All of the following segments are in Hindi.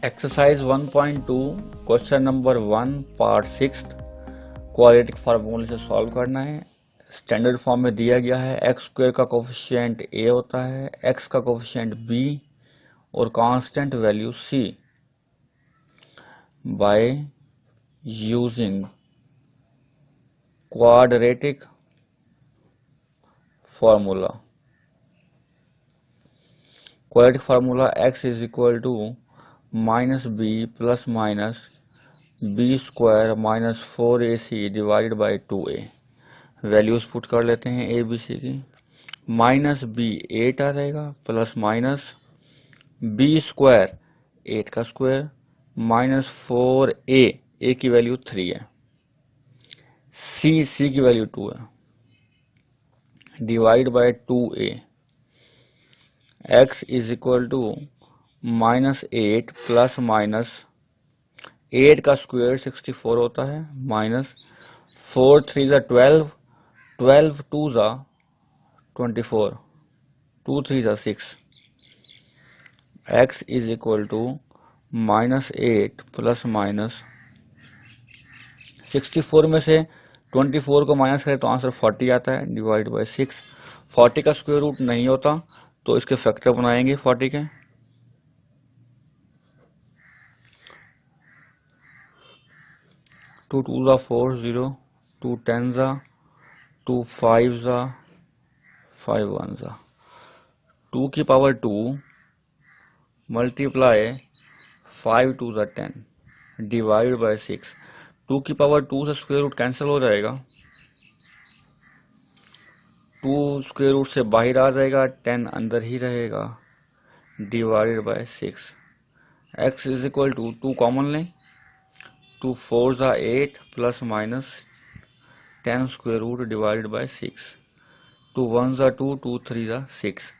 Exercise 1.2 question number 1 part 6 quadratic फार्मूले से सॉल्व करना है। स्टैंडर्ड फॉर्म में दिया गया है एक्स स्क्वायर का कोफिशिएंट a होता है, x का कोफिशिएंट b और constant value c। By using quadratic formula, quadratic formula x is equal to minus B plus minus B square minus 4ac divided by 2a। Values put कर लेते हैं ए बी सी की। माइनस बी 8 आ जाएगा प्लस माइनस बी स्क्वायर 8 का स्क्वायर माइनस 4a की वैल्यू 3 है, सी की वैल्यू 2 है, divide by 2a। x is equal to minus 8 plus minus 8 का स्क्वायर 64 होता है, माइनस 4 3 ज़ा 12, 12 2 ज़ा 24, 2 3 ज़ा 6। x is equal to minus 8 plus minus 64 में से 24 को माइनस करें तो आंसर 40 आता है, डिवाइड बाय 6। 40 का स्क्वायर रूट नहीं होता तो इसके फैक्टर बनाएंगे 40 के। 2 2 ज़ा 4 0, 2 10 ज़ा 2 5 ज़ा 5 1 ज़ा 2 की पावर 2 मल्टीप्लाई 5 2 ज़ा 10 डिवाइड बाय 6। 2 की पावर 2 से स्क्वायर रूट कैंसिल हो जाएगा, 2 स्क्वायर रूट से बाहर आ जाएगा, 10 अंदर ही रहेगा, divided by 6। x is equal to 2 common लें, 2 4 ज़ा 8 plus minus 10 square root divided by 6, 2 1 ज़ा 2, 2 3 ज़ा 6।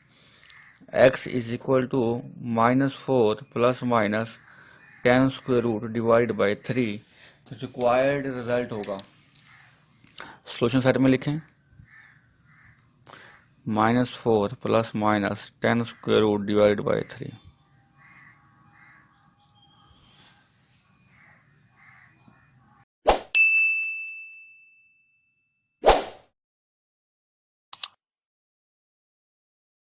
x is equal to minus 4 plus minus 10 square root divide by 3। Required result होगा, सोल्यूशन सेट में लिखें, minus 4 plus minus 10 square root divide by 3।